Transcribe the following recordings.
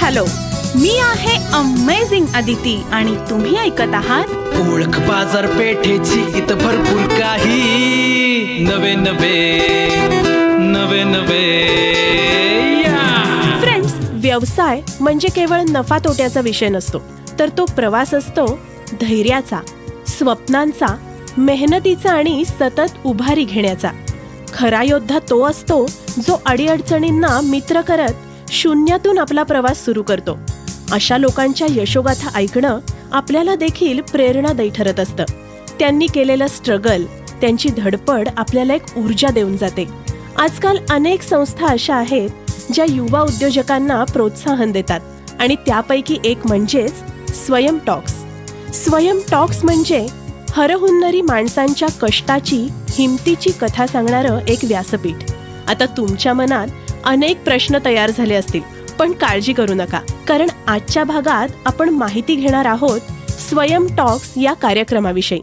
Hello, मी आहे amazing Aditi आणि तुम्ही ऐकत आहात ओळख बाजारपेठेची इथं भरपूर काही नवे नवे फ्रेंड्स. व्यवसाय म्हणजे केवळ नफा तोट्याचा विषय नसतो, तर तो प्रवास असतो धैर्याचा, स्वप्नांचा, मेहनतीचा आणि सतत उभारी घेण्याचा. खरा योद्धा तो असतो जो अडीअडचणींना मित्र करत शून्यातून आपला प्रवास सुरू करतो. अशा लोकांच्या यशोगाथा ऐकणं आपल्याला देखील प्रेरणादायी ठरत असतं. त्यांनी केलेलं स्ट्रगल, त्यांची धडपड आपल्याला एक ऊर्जा देऊन जाते. आजकाल अनेक संस्था अशा आहेत ज्या युवा उद्योजकांना प्रोत्साहन देतात आणि त्यापैकी एक म्हणजेच स्वयं टॉक्स. स्वयं टॉक्स म्हणजे हरहुन्नरी माणसांच्या कष्टाची, हिमतीची कथा सांगणारं एक व्यासपीठ. आता तुमच्या मनात अनेक प्रश्न तयार झाले असतील, पण काळजी करू नका, कारण आजच्या भागात आपण माहिती घेणार आहोत स्वयं टॉक्स या कार्यक्रमाविषयी.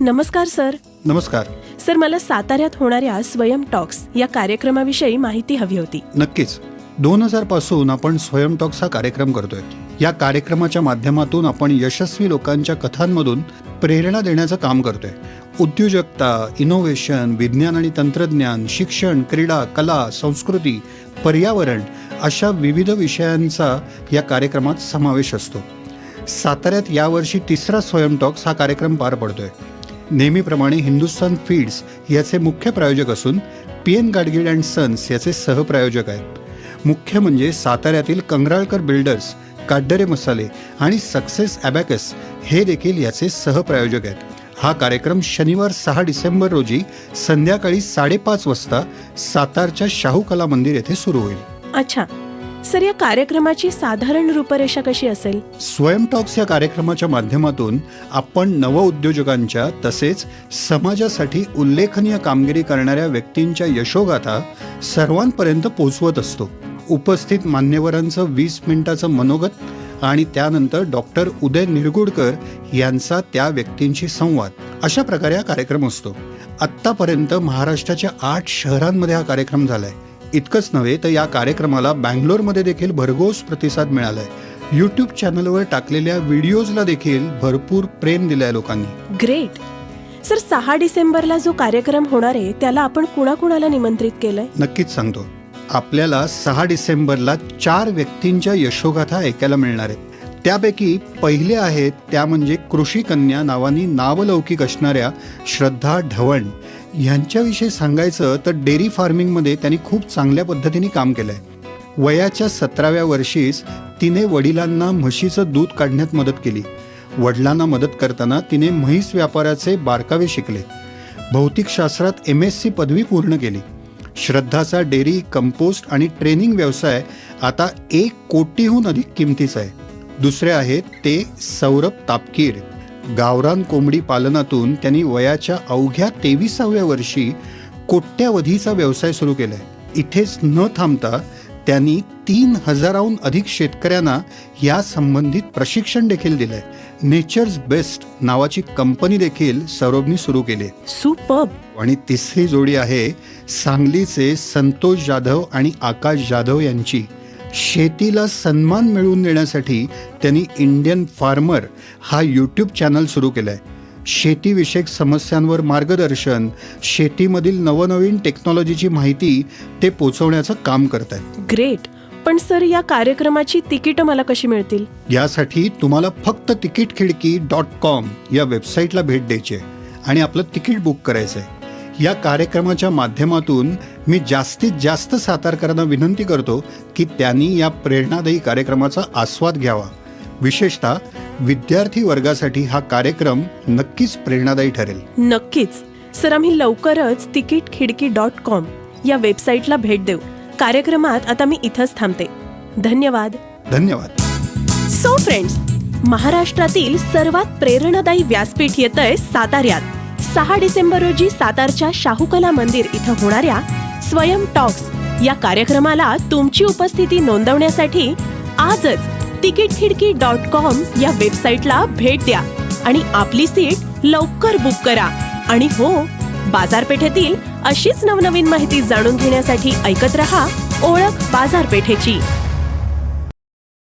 नमस्कार सर. नमस्कार सर, मला साताऱ्यात होणाऱ्या स्वयं टॉक्स या कार्यक्रमाविषयी माहिती हवी होती. नक्कीच. 2000 पासून आपण स्वयं टॉक्स हा कार्यक्रम करतोय. या कार्यक्रमाच्या माध्यमातून आपण यशस्वी लोकांच्या कथांमधून प्रेरणा देण्याचं काम करतोय. उद्योजकता, इनोव्हेशन, विज्ञान आणि तंत्रज्ञान, शिक्षण, क्रीडा, कला, संस्कृती, पर्यावरण अशा विविध विषयांचा या कार्यक्रमात समावेश असतो. साताऱ्यात यावर्षी 3रा स्वयं टॉक्स हा कार्यक्रम पार पडतोय. नेहमीप्रमाणे हिंदुस्थान फीड्स याचे मुख्य प्रायोजक असून PN गाडगीळ अँड सन्स याचे सहप्रायोजक आहेत. मुख्य म्हणजे साताऱ्यातील कंगराळकर बिल्डर्स, काड्डरे मसाले आणि सक्सेस ॲबॅकस हे देखील याचे सहप्रायोजक आहेत. हा कार्यक्रम शनिवार 6 डिसेंबर रोजी संध्याकाळी 5:30 वाजता सातारच्या शाहू कला मंदिर येथे सुरू होईल. अच्छा सर, या कार्यक्रमाची साधारण रूपरेषा कशी असेल? स्वयं टॉक्स या कार्यक्रमाच्या माध्यमातून आपण नवउद्योजकांच्या तसेच समाजासाठी उल्लेखनीय कामगिरी करणाऱ्या व्यक्तींच्या यशोगाथा सर्वांपर्यंत पोहोचवत असतो. उपस्थित मान्यवरांचं 20 मिनिटाचं मनोगत आणि त्यानंतर डॉक्टर उदय निरगुडकर यांचा त्या व्यक्तींशी संवाद, अशा प्रकारे हा कार्यक्रम असतो. आत्तापर्यंत महाराष्ट्राच्या 8 शहरांमध्ये हा कार्यक्रम झालाय. इतकंच नव्हे तर या कार्यक्रमाला बँगलोरमध्ये देखील भरघोस प्रतिसाद मिळालाय. यूट्यूब चॅनलवर टाकलेल्या व्हिडिओजला देखील भरपूर प्रेम दिलंय लोकांनी. ग्रेट. सर, 6 डिसेंबरला जो कार्यक्रम होणार आहे त्याला आपण कुणाकुणाला निमंत्रित केलंय? नक्कीच सांगतो. आपल्याला 6 डिसेंबरला 4 व्यक्तींच्या यशोगाथा ऐकायला मिळणार आहेत. त्यापैकी पहिले आहेत त्या म्हणजे कृषी कन्या नावानी नावलौकिक असणाऱ्या श्रद्धा ढवण. यांच्याविषयी सांगायचं तर डेअरी फार्मिंगमध्ये त्यांनी खूप चांगल्या पद्धतीने काम केलंय. वयाच्या 17व्या वर्षीच तिने वडिलांना म्हशीचं दूध काढण्यात मदत केली. वडिलांना मदत करताना तिने म्हैस व्यापाराचे बारकावे शिकले. भौतिकशास्त्रात MSc पदवी पूर्ण केली. श्रद्धाचा डेअरी, कंपोस्ट आणि ट्रेनिंग व्यवसाय आता 1 कोटीहून अधिक किमतीचा आहे. दुसरे आहेत ते सौरभ तापकीर. गावरान कोंबडी पालनातून त्यांनी वयाच्या अवघ्या 23व्या वर्षी कोट्यावधीचा व्यवसाय सुरू केलाय. इथेच न थांबता त्यांनी 3000हून अधिक शेतकऱ्यांना या संबंधित प्रशिक्षण देखील दिलंय. नेचर्स बेस्ट नावाची कंपनी देखील सौरभनी सुरू केली. सुपर्ब. आणि तिसरी जोडी आहे सांगलीचे संतोष जाधव आणि आकाश जाधव यांची. शेतीला सन्मान मिळवून देण्यासाठी त्यांनी इंडियन फार्मर हा यूट्यूब चॅनल सुरू केलाय. शेतीविषयक समस्यांवर मार्गदर्शन, शेतीमधील नवनवीन टेक्नॉलॉजीची माहिती ते पोचवण्याचं काम करत आहेत. ग्रेट. पण सर, या कार्यक्रमाची तिकीटं मला कशी मिळतील? यासाठी तुम्हाला फक्त ticketkhidki.com या वेबसाईटला भेट द्यायची आहे आणि आपलं तिकीट बुक करायचं आहे. या कार्यक्रमाच्या माध्यमातून मी जास्तीत जास्त सातारकरांना विनंती करतो की त्यांनी या प्रेरणादायी कार्यक्रमाचा आस्वाद घ्यावा. विशेषतः विद्यार्थी वर्गासाठी हा कार्यक्रम नक्कीच प्रेरणादायी ठरेल. नक्कीच सर, आम्ही लवकरच ticketkhidki.com या वेबसाईटला भेट देऊ. कार्यक्रमात आता मी इथंच थांबते. धन्यवाद. धन्यवाद. सो फ्रेंड्स, महाराष्ट्रातील सर्वात प्रेरणादायी व्यासपीठ येतंय साताऱ्यात. 6 डिसेंबर रोजी सातारच्या शाहू कला मंदिर इथं होणाऱ्या स्वयं टॉक्स या कार्यक्रमाला तुमची उपस्थिती नोंदवण्यासाठी आजच ticketkhidki.com या वेबसाईटला भेट द्या आणि आपली सीट लवकर बुक करा. आणि हो, बाजारपेठेतील अशीच नवनवीन माहिती जाणून घेण्यासाठी ऐकत रहा ओळख बाजारपेठेची.